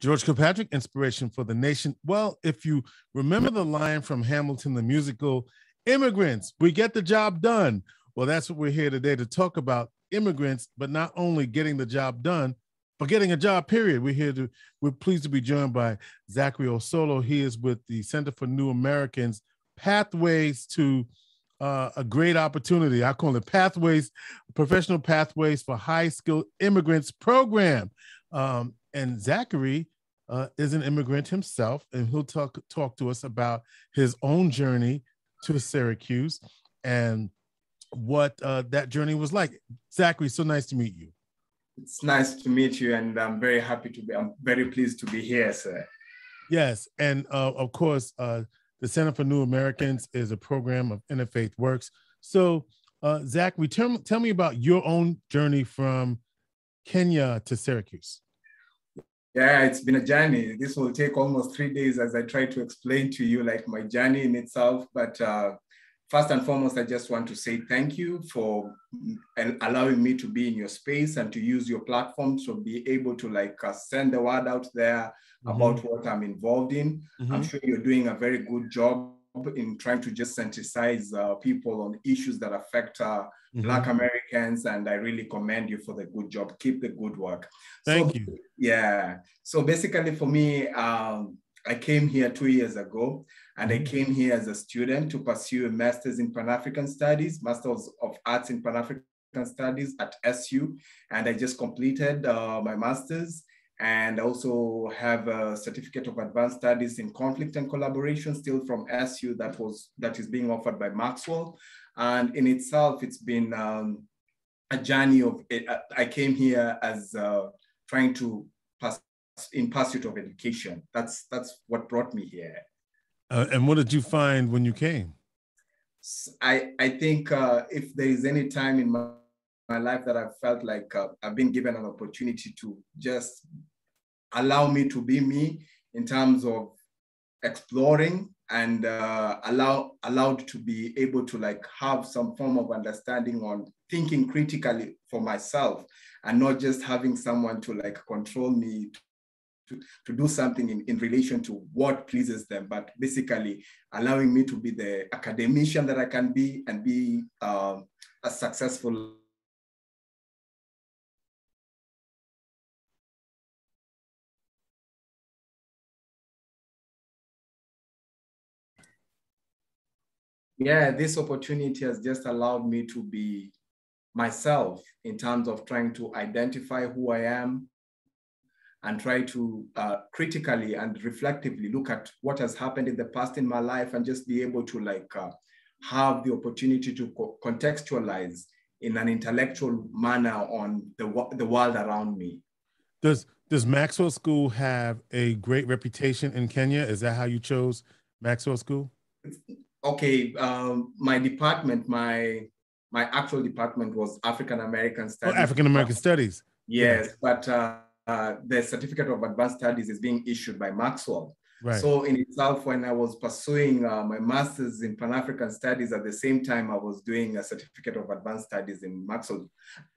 George Kilpatrick, inspiration for the nation. Well, if you remember the line from Hamilton, the musical, immigrants, we get the job done. Well, that's what we're here today to talk about, immigrants, but not only getting the job done, but getting a job, period. We're pleased to be joined by Zachary Osolo. He is with the Center for New Americans, Pathways to a great opportunity. I call it Pathways, Professional Pathways for High-Skilled Immigrants program. And Zachary is an immigrant himself, and he'll talk to us about his own journey to Syracuse and what that journey was like. Zachary, so nice to meet you. It's nice to meet you, and I'm very pleased to be here, sir. Yes, and of course, the Center for New Americans is a program of Interfaith Works. So, Zachary, tell me about your own journey from Kenya to Syracuse. Yeah, it's been a journey. This will take almost 3 days as I try to explain to you like my journey in itself. But first and foremost, I just want to say thank you for allowing me to be in your space and to use your platform to be able to send the word out there about what I'm involved in. I'm sure you're doing a very good job in trying to just sensitize people on issues that affect Black Americans, and I really commend you for the good job. Keep the good work. Thank you. Yeah. So basically for me, I came here 2 years ago, and I came here as a student to pursue a master's in Pan-African Studies, Master's of Arts in Pan-African Studies at SU, and I just completed my master's. And also have a certificate of advanced studies in conflict and collaboration, still from SU, that is being offered by Maxwell. And in itself, it's been a journey of, I came here as trying to in pursuit of education. That's what brought me here. And what did you find when you came? I think if there is any time in my life that I've felt like I've been given an opportunity to just allow me to be me in terms of exploring and allowed to be able to have some form of understanding on thinking critically for myself and not just having someone to control me to do something in relation to what pleases them, but basically allowing me to be the academician that I can be and be a successful. Yeah, this opportunity has just allowed me to be myself in terms of trying to identify who I am and try to critically and reflectively look at what has happened in the past in my life and just be able to have the opportunity to contextualize in an intellectual manner on the world around me. Does Maxwell School have a great reputation in Kenya? Is that how you chose Maxwell School? Okay, my department, my actual department was African American Studies. Oh, African American Studies. Yes, but the certificate of advanced studies is being issued by Maxwell. Right. So in itself, when I was pursuing my master's in Pan-African Studies, at the same time, I was doing a certificate of advanced studies in Maxwell.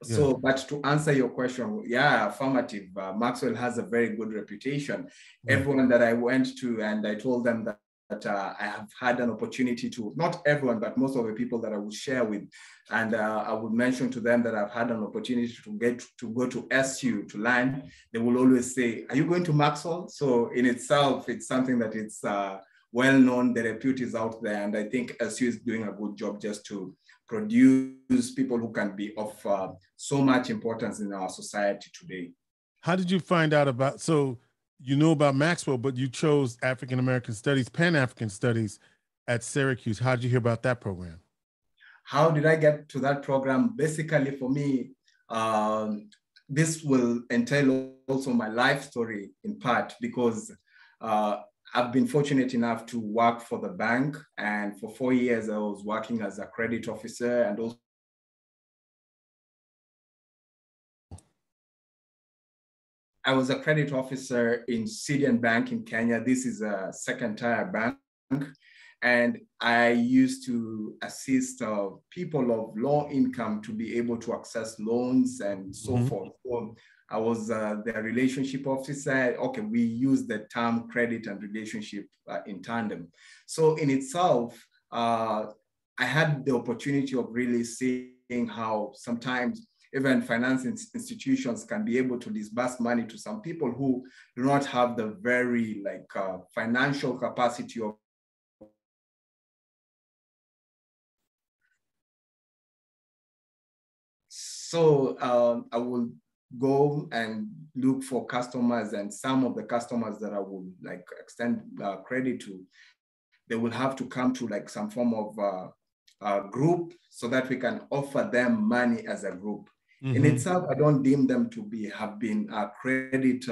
Yeah. So, but to answer your question, yeah, affirmative. Maxwell has a very good reputation. Yeah. Everyone that I went to and I told them that I have had an opportunity to, not everyone, but most of the people that I would share with, and I would mention to them that I've had an opportunity to go to SU to learn, they will always say, are you going to Maxwell? So in itself, it's something that it's well known, the repute is out there, and I think SU is doing a good job just to produce people who can be of so much importance in our society today. How did you find out about, so you know about Maxwell, but you chose African American Studies, Pan-African Studies at Syracuse. How did you hear about that program? How did I get to that program? Basically, for me, this will entail also my life story in part, because I've been fortunate enough to work for the bank. And for 4 years, I was working as a credit officer and also I was a credit officer in Citian Bank in Kenya. This is a second-tier bank. And I used to assist people of low income to be able to access loans and so forth. So I was their relationship officer. Okay, we use the term credit and relationship in tandem. So in itself, I had the opportunity of really seeing how sometimes even finance institutions can be able to disburse money to some people who do not have the very financial capacity of. So I will go and look for customers, and some of the customers that I would extend credit to, they will have to come to some form of group so that we can offer them money as a group. Mm-hmm. In itself, I don't deem them to have been credit.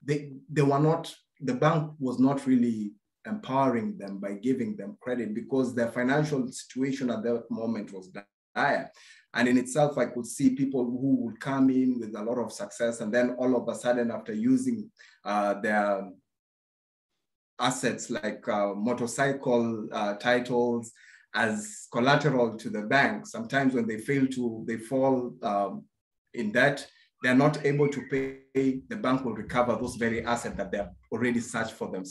They were not, the bank was not really empowering them by giving them credit because their financial situation at that moment was dire. And in itself, I could see people who would come in with a lot of success, and then all of a sudden, after using their assets like motorcycle titles as collateral to the bank, sometimes when they fall in debt, they're not able to pay, the bank will recover those very assets that they've already searched for them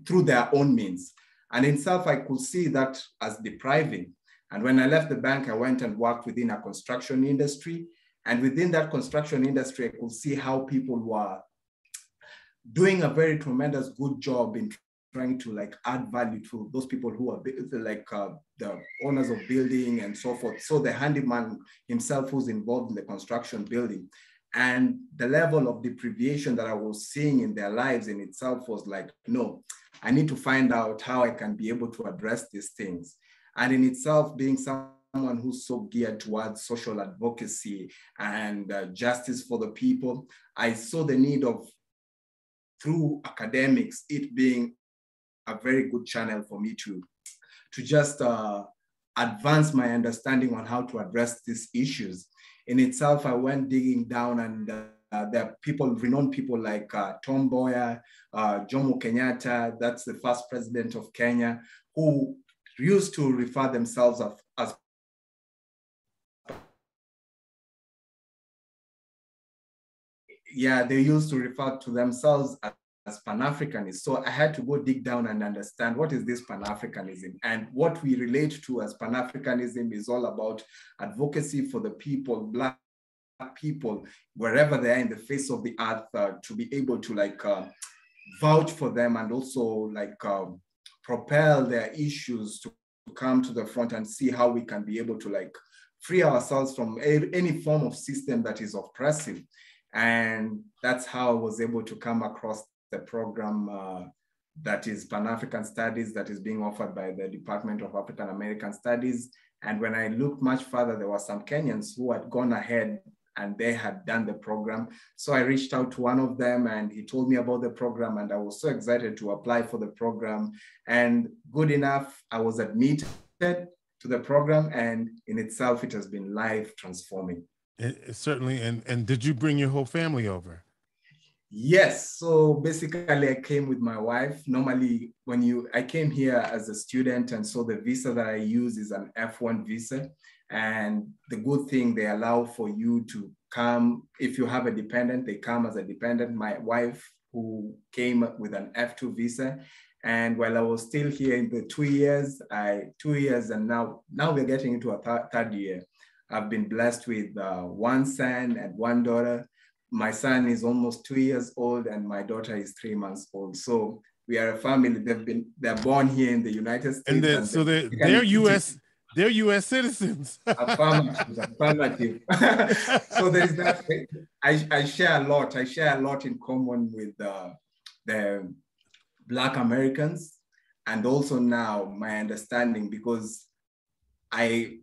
through their own means. And in itself, I could see that as depriving. And when I left the bank, I went and worked within a construction industry. And within that construction industry, I could see how people were doing a very tremendous good job in trying to add value to those people who are the owners of building and so forth. So the handyman himself who's involved in the construction building. And the level of deprivation that I was seeing in their lives in itself was no, I need to find out how I can be able to address these things. And in itself, being someone who's so geared towards social advocacy and justice for the people, I saw the need of, through academics, it being a very good channel for me to just advance my understanding on how to address these issues. In itself, I went digging down, and there are people, renowned people like Tom Mboya, Jomo Kenyatta, that's the first president of Kenya, who used to refer themselves as they used to refer to themselves as Pan-Africanists. So I had to go dig down and understand what is this Pan-Africanism. And what we relate to as Pan-Africanism is all about advocacy for the people, Black people, wherever they are in the face of the earth, to be able to vouch for them and also propel their issues to come to the front and see how we can be able to free ourselves from any form of system that is oppressive. And that's how I was able to come across the program that is Pan-African Studies that is being offered by the Department of African American Studies. And when I looked much further, there were some Kenyans who had gone ahead and they had done the program. So I reached out to one of them and he told me about the program, and I was so excited to apply for the program. And good enough, I was admitted to the program, and in itself, it has been life transforming. Certainly. And did you bring your whole family over? Yes. So basically I came with my wife. Normally I came here as a student, and so the visa that I use is an F1 visa. And the good thing, they allow for you to come, if you have a dependent, they come as a dependent. My wife, who came with an F2 visa. And while I was still here in the 2 years, and now we're getting into a third year. I've been blessed with one son and one daughter. My son is almost 2 years old and my daughter is 3 months old. So we are a family. They're born here in the United States. And so they're US. They're U.S. citizens. Affirmative. So there's that. I share a lot. I share a lot in common with the Black Americans, and also now my understanding, because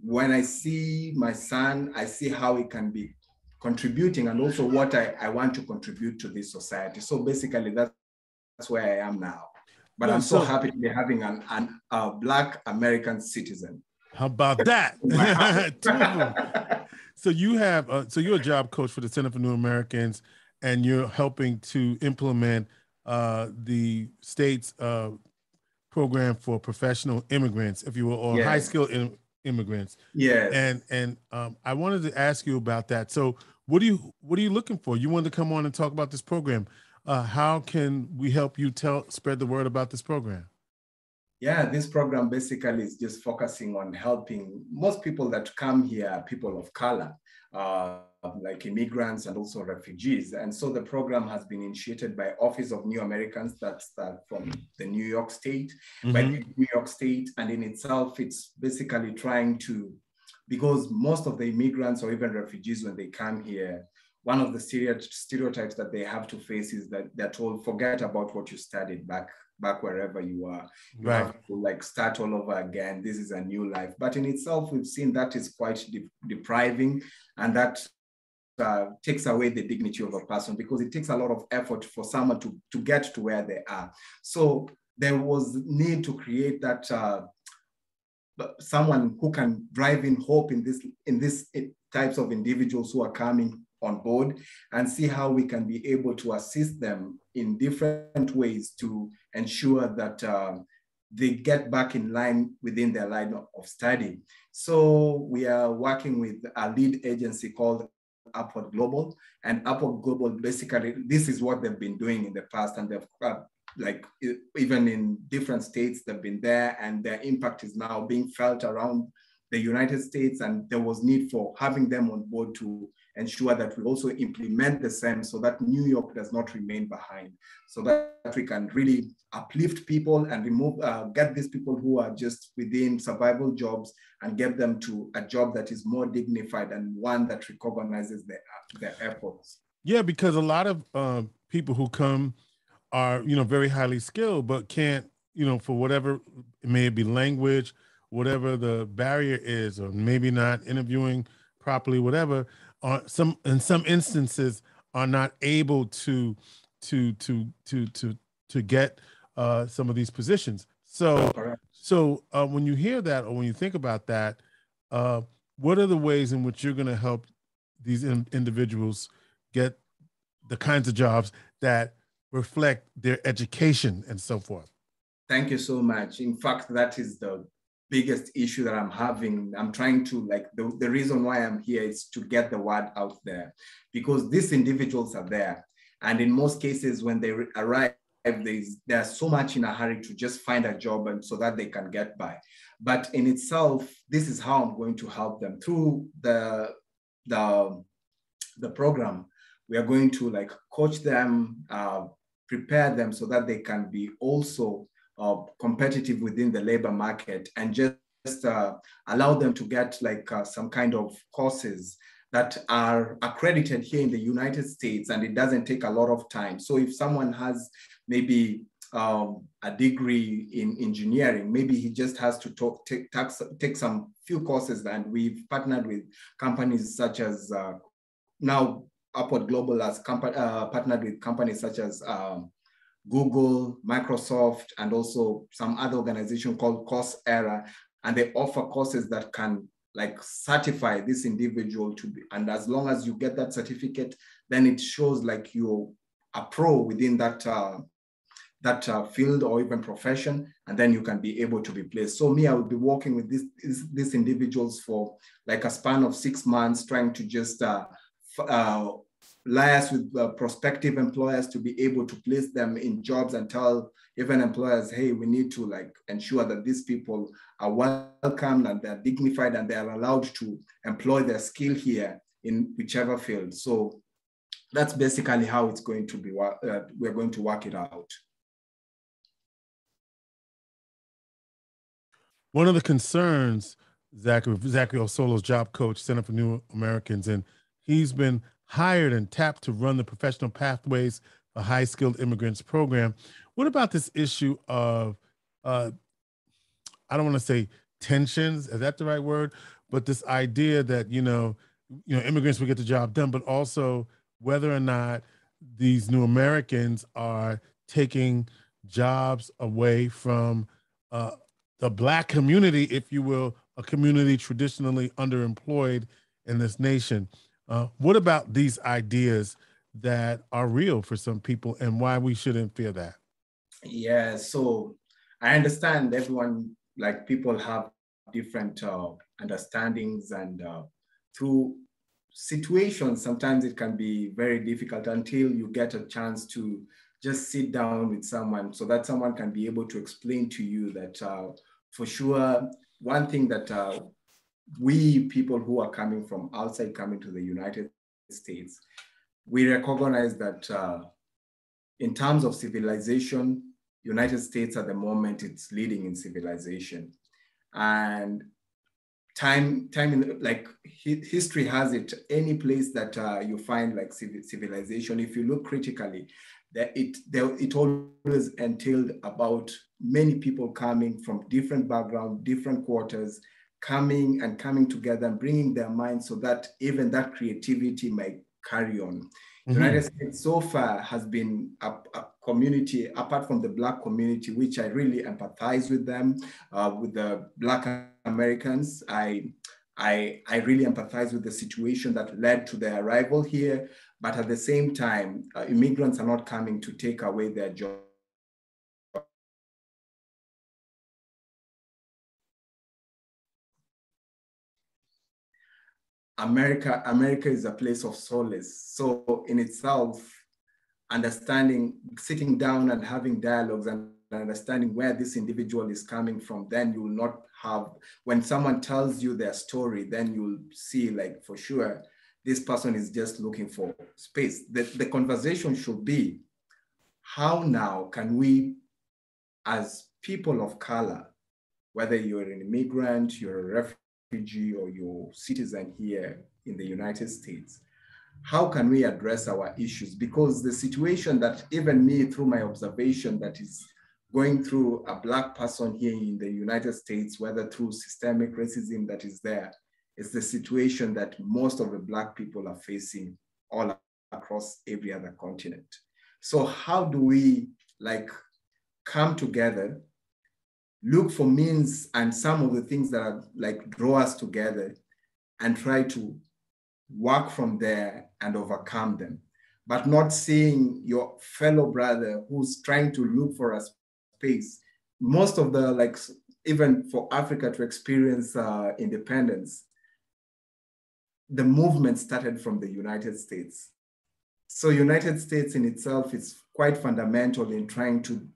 when I see my son, I see how he can be contributing, and also what I want to contribute to this society. So basically, that's where I am now. But I'm so happy to be having a Black American citizen. How about that? So you have, so you're a job coach for the Center for New Americans, and you're helping to implement the state's program for professional immigrants, if you will, or high-skilled immigrants. Yes. And I wanted to ask you about that. So what are you looking for? You wanted to come on and talk about this program. How can we help you spread the word about this program? Yeah, this program basically is just focusing on helping most people that come here, people of color, like immigrants and also refugees. And so the program has been initiated by Office of New Americans, that's from the New York State, by the New York State. And in itself, it's basically trying to, because most of the immigrants or even refugees, when they come here, one of the stereotypes that they have to face is that they're told, forget about what you studied back wherever you are. You have to like start all over again. This is a new life. But in itself, we've seen that is quite depriving, and that takes away the dignity of a person, because it takes a lot of effort for someone to get to where they are. So there was need to create that someone who can drive in hope in this types of individuals who are coming on board, and see how we can be able to assist them in different ways to ensure that they get back in line within their line of study. So we are working with a lead agency called Upward Global, and Upward Global, basically, this is what they've been doing in the past, and they've like even in different states, they've been there, and their impact is now being felt around the United States, and there was need for having them on board to ensure that we also implement the same, so that New York does not remain behind, so that we can really uplift people and get these people who are just within survival jobs and get them to a job that is more dignified and one that recognizes their efforts. Yeah, because a lot of people who come are, very highly skilled, but can't, for whatever, it may be language, whatever the barrier is, or maybe not interviewing properly, whatever, in some instances are not able to get some of these positions. So when you hear that, or when you think about that, what are the ways in which you're going to help these individuals get the kinds of jobs that reflect their education and so forth? Thank you so much. In fact, that is the biggest issue that I'm having. I'm trying to, like, the reason why I'm here is to get the word out there, because these individuals are there. And in most cases, when they arrive, they're so much in a hurry to just find a job, and so that they can get by. But in itself, this is how I'm going to help them through the program. We are going to like coach them, prepare them so that they can be also competitive within the labor market, and just allow them to get like some kind of courses that are accredited here in the United States, and it doesn't take a lot of time. So if someone has maybe a degree in engineering, maybe he just has to take some few courses, and we've partnered with companies such as now Upward Global has partnered with companies such as Google, Microsoft, and also some other organization called Coursera, and they offer courses that can like certify this individual to be, and as long as you get that certificate, then it shows like you're a pro within that field or even profession, and then you can be able to be placed. So me, I will be working with these individuals for like a span of 6 months, trying to just liaise with prospective employers to be able to place them in jobs, and tell even employers, hey, we need to like ensure that these people are welcomed and they're dignified and they're allowed to employ their skill here in whichever field. So that's basically how it's going to be. We're going to work it out. One of the concerns, Zachary Osolo's job coach, Center for New Americans, and he's been hired and tapped to run the Professional Pathways for High-Skilled Immigrants program. What about this issue of, I don't want to say tensions, is that the right word? But this idea that, immigrants will get the job done, but also whether or not these new Americans are taking jobs away from the Black community, if you will, a community traditionally underemployed in this nation. What about these ideas that are real for some people, and why we shouldn't fear that? Yeah, so I understand everyone, like people have different understandings, and through situations, sometimes it can be very difficult until you get a chance to just sit down with someone so that someone can be able to explain to you that for sure, one thing that we people who are coming from outside, coming to the United States, we recognize that in terms of civilization, United States at the moment, it's leading in civilization. And history has it, any place that you find like civilization, if you look critically, that it always entailed about many people coming from different backgrounds, different quarters, coming together and bringing their minds so that even that creativity might carry on. United States so far has been a community, apart from the Black community, which I really empathize with them, with the Black Americans. I really empathize with the situation that led to their arrival here, but at the same time, immigrants are not coming to take away their job. America is a place of solace. So in itself, understanding, sitting down and having dialogues and understanding where this individual is coming from, then you will not have, when someone tells you their story, then you'll see like for sure, this person is just looking for space. The conversation should be, how now can we, as people of color, whether you're an immigrant, you're a refugee, or you're a citizen here in the United States, how can we address our issues? Because the situation that even me, through my observation, that is going through a Black person here in the United States, whether through systemic racism that is there, is the situation that most of the Black people are facing all across every other continent. So how do we like come together, look for means and some of the things that are like draw us together and try to work from there and overcome them, but not seeing your fellow brother who's trying to look for a space. Most of the, like, even for Africa to experience independence, the movement started from the United States. So United States in itself is quite fundamental in trying to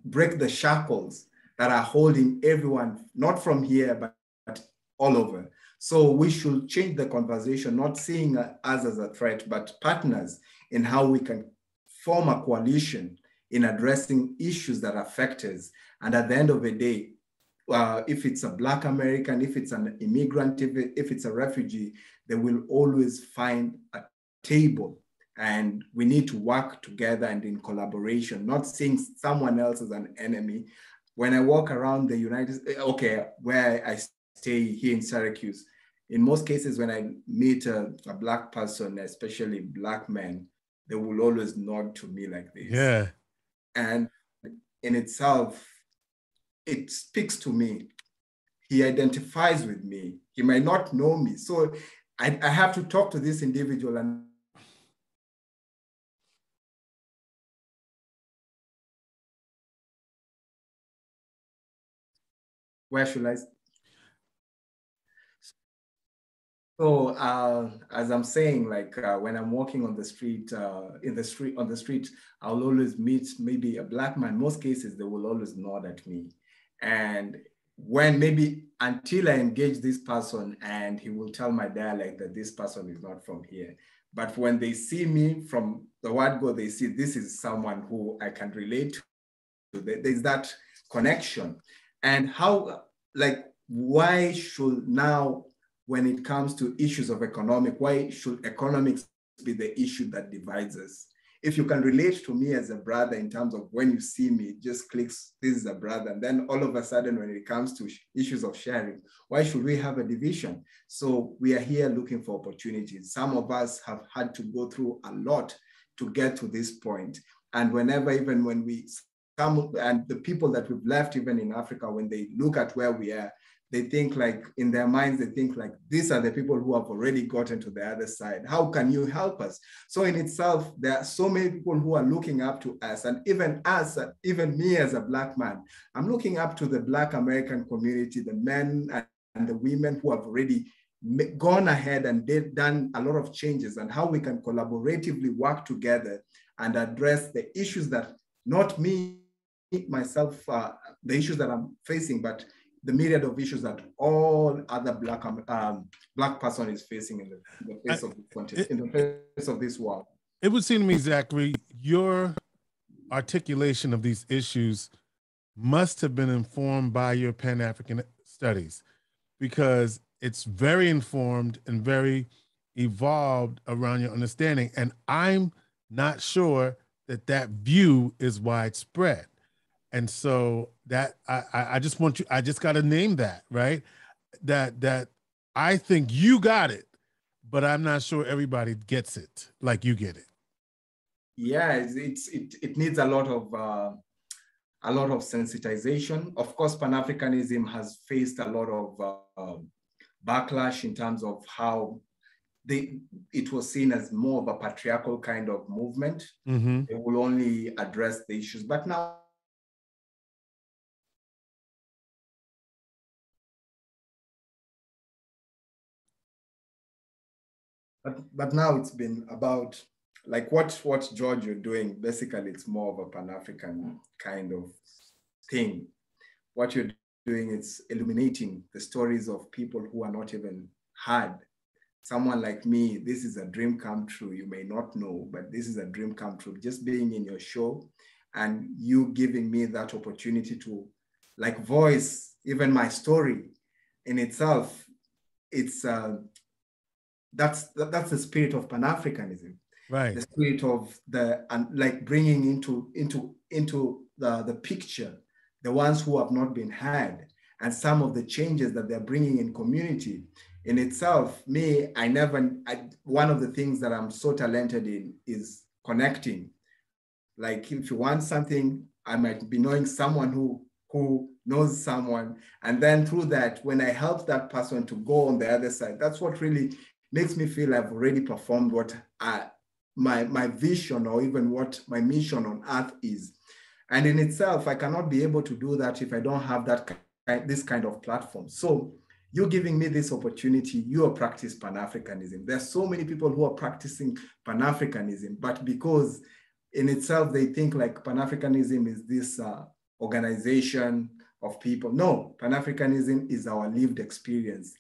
break the shackles that are holding everyone, not from here, but all over. So we should change the conversation, not seeing us as a threat, but partners in how we can form a coalition in addressing issues that affect us. And at the end of the day, if it's a Black American, if it's an immigrant, if it's a refugee, they will always find a table. And we need to work together and in collaboration, not seeing someone else as an enemy. When I walk around the United States, okay, where I stay here in Syracuse, in most cases, when I meet a Black person, especially Black men, they will always nod to me like this. Yeah. And in itself, it speaks to me. He identifies with me. He might not know me. So I have to talk to this individual and where should I? So as I'm saying, like when I'm walking on the street, on the street, I'll always meet maybe a Black man. Most cases, they will always nod at me. And when maybe until I engage this person and he will tell my dialect that this person is not from here. But when they see me from the word go, they see this is someone who I can relate to. There's that connection. And how, like, why should now, when it comes to issues of why should economics be the issue that divides us? If you can relate to me as a brother in terms of when you see me, it just clicks, this is a brother. And then all of a sudden, when it comes to issues of sharing, why should we have a division? So we are here looking for opportunities. Some of us have had to go through a lot to get to this point. And whenever, even when we come, and the people that we've left, even in Africa, when they look at where we are, they think like, in their minds, they think like, these are the people who have already gotten to the other side. How can you help us? So in itself, there are so many people who are looking up to us. And even us, even me as a Black man, I'm looking up to the Black American community, the men and the women who have already gone ahead and done a lot of changes, and how we can collaboratively work together and address the issues that not me, myself, the issues that I'm facing, but the myriad of issues that all other Black person is facing in the face of the face of this world. It would seem to me, Zachary, your articulation of these issues must have been informed by your Pan-African studies, because it's very informed and very evolved around your understanding. And I'm not sure that that view is widespread. And so that I just want you, I just got to name that, right? That I think you got it, but I'm not sure everybody gets it like you get it. Yeah, it needs a lot of sensitization. Of course, Pan-Africanism has faced a lot of backlash in terms of how it was seen as more of a patriarchal kind of movement. Mm-hmm. They will only address the issues, but now but now it's been about like what George you're doing. Basically, it's more of a Pan-African kind of thing. What you're doing is illuminating the stories of people who are not even heard. Someone like me, this is a dream come true. You may not know, but this is a dream come true. Just being in your show and you giving me that opportunity to like voice even my story in itself, it's that's the spirit of Pan-Africanism, right? The spirit of like bringing into the picture the ones who have not been heard, and some of the changes that they're bringing in community. In itself, one of the things that I'm so talented in is connecting. Like if you want something, I might be knowing someone who knows someone, and then through that, when I help that person to go on the other side, that's what really makes me feel I've already performed what my vision, or even what my mission on earth is. And in itself, I cannot be able to do that if I don't have this kind of platform. So you're giving me this opportunity, you are practicing Pan-Africanism. There's so many people who are practicing Pan-Africanism, but because in itself, they think like Pan-Africanism is this organization of people. No, Pan-Africanism is our lived experience,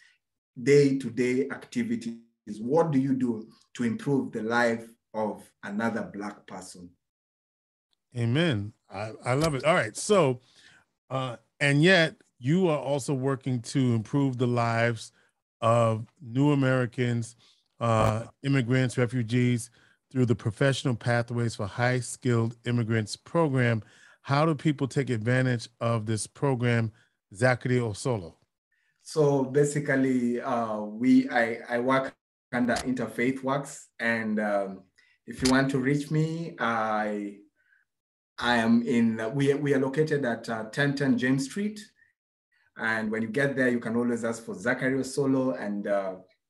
day-to-day activities. What do you do to improve the life of another Black person? Amen. I love it. All right. So, and yet you are also working to improve the lives of new Americans, immigrants, refugees, through the Professional Pathways for High-Skilled Immigrants program. How do people take advantage of this program, Zachary Osolo? So basically, I work under Interfaith Works, and if you want to reach me, I am we are located at 1010 James Street. And when you get there, you can always ask for Zachary Osolo, and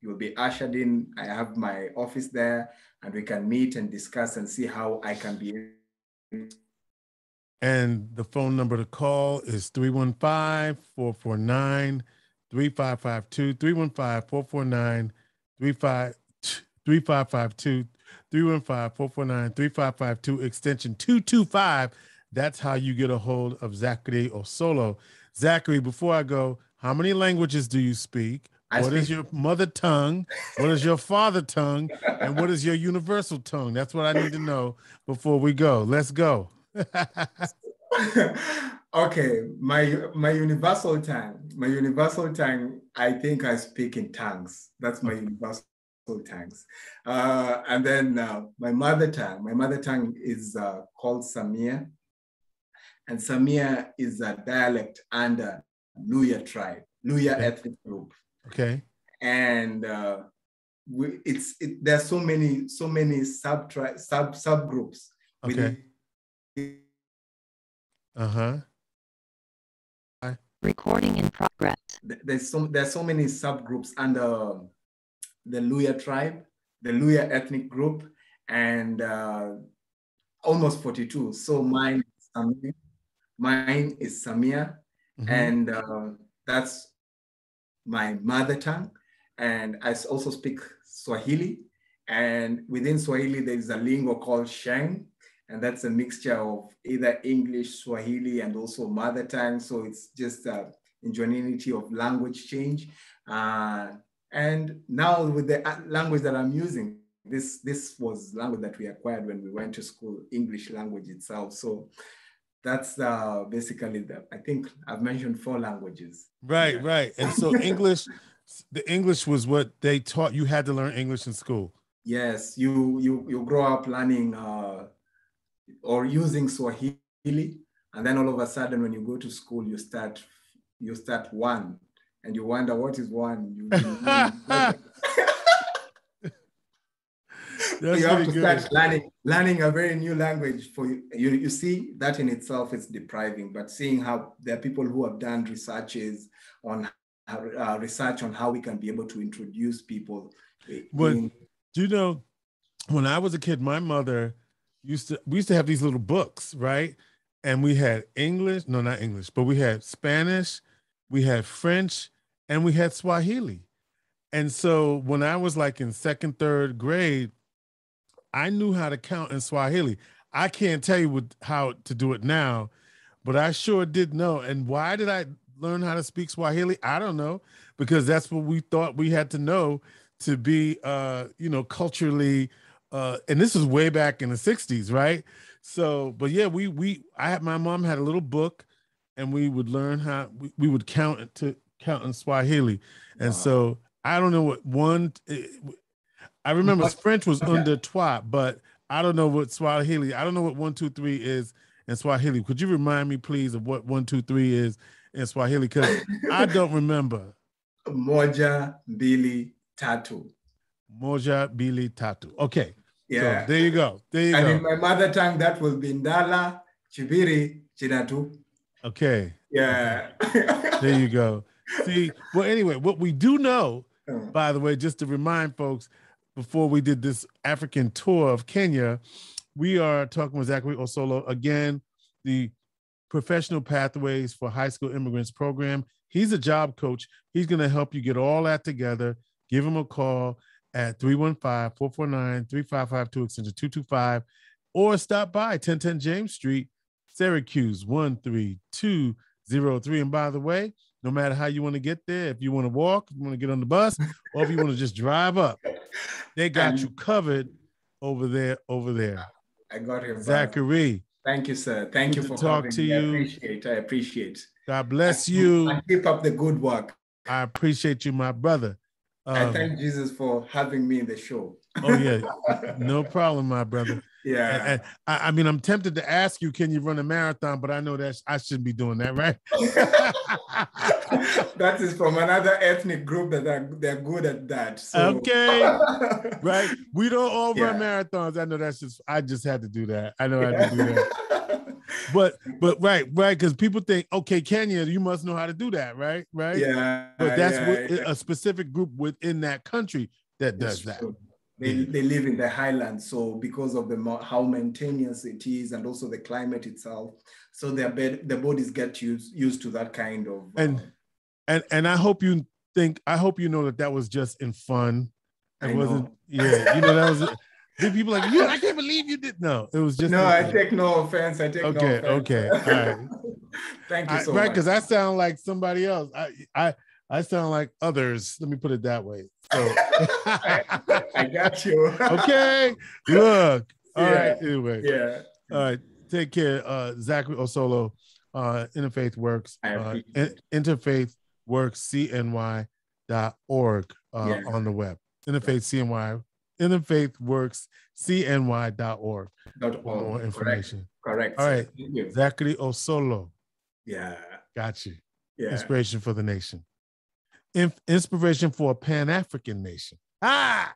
you will be ushered in. I have my office there, and we can meet and discuss and see how I can be. And the phone number to call is 315-449-3552, 315-449-3552, 315-449-3552, extension 225. That's how you get a hold of Zachary Osolo. Zachary, before I go, how many languages do you speak? What is your mother tongue? What is your father tongue? And what is your universal tongue? That's what I need to know before we go. Let's go. Okay, my universal tongue, I think I speak in tongues. That's my universal tongues. And then my mother tongue is called Samia. And Samia is a dialect under Luya tribe, Luya ethnic group. Okay. And there's so many subgroups. Okay. Recording in progress. There's so many subgroups under the Luya tribe, the Luya ethnic group, and almost 42. So mine is Samia, and that's my mother tongue. and I also speak Swahili. And within Swahili, there is a lingua called Sheng, and that's a mixture of either English, Swahili, and also mother tongue. So it's just a ingenuity of language change. And now with the language that I'm using, this was language that we acquired when we went to school, English language itself. So that's basically I think I've mentioned 4 languages. Right, yeah. right. And so the English was what they taught you. Had to learn English in school. Yes, you grow up learning or using Swahili, and then all of a sudden when you go to school, you start 1, and you wonder what is 1. You have to start learning a very new language for you. You see, that in itself is depriving, but seeing how there are people who have done research on how we can be able to introduce people. Do you know, when I was a kid, my mother we used to have these little books, right? And we had English, no, not English, but we had Spanish, we had French, and we had Swahili. And so when I was like in 2nd, 3rd grade, I knew how to count in Swahili. I can't tell you how to do it now, but I sure did know. And why did I learn how to speak Swahili? I don't know, because that's what we thought we had to know to be, culturally, and this is way back in the 60s, right? So, but yeah, my mom had a little book, and we would learn how we would count in Swahili. And so I don't know what I remember French was under trois, but I don't know what Swahili. I don't know what 1, 2, 3 is in Swahili. Could you remind me, please, of what 1, 2, 3 is in Swahili? Because I don't remember. Moja, mbili, tatu. Moja, mbili, tatu. Okay. Yeah. So there you go. And in my mother tongue, that will be Ndala, Chibiri, Chidatu. Okay. Yeah. Okay. There you go. See, well, anyway, what we do know, by the way, just to remind folks, before we did this African tour of Kenya, we are talking with Zachary Osolo, again, the Professional Pathways for High School Immigrants program. He's a job coach. He's going to help you get all that together. Give him a call at 315-449-3552, extension 225, or stop by 1010 James Street, Syracuse 13203. And by the way, no matter how you want to get there, if you want to walk, if you want to get on the bus, or if you want to just drive up, they got you covered over there. I got him. Zachary. Thank you, sir. Thank you for talk having to me. you. I appreciate. God bless you. And keep up the good work. I appreciate you, my brother. I thank Jesus for having me in the show. Oh, yeah. No problem, my brother. Yeah. And I mean, I'm tempted to ask you, can you run a marathon? But I know that I shouldn't be doing that, right? That is from another ethnic group that they're good at that. So. Okay. Right. We don't all run marathons. I know I just had to do that. I know I had to do that. But right. Because people think, okay, Kenya, you must know how to do that, right? Right. Yeah. But that's a specific group within that country that does that. They live in the highlands, so because of how mountainous it is, and also the climate itself, so their bodies get used to that kind of. And I hope you know that was just in fun. It wasn't. Yeah, that was. Did people like you? I can't believe you did. No, it was just. No, I take no offense. I take no offense. Okay, all right. Thank you so much. Right, because I sound like somebody else. I sound like others. Let me put it that way. So. I got you. Okay. Look. All right. Anyway. Yeah. All right. Take care. Zachary Osolo, Interfaith Works. interfaithworkscny.org on the web. interfaithworkscny.org for more information. Correct. All right. Zachary Osolo. Yeah. Got you. Yeah. Inspiration for the nation. Inspiration for a Pan-African nation. Ah!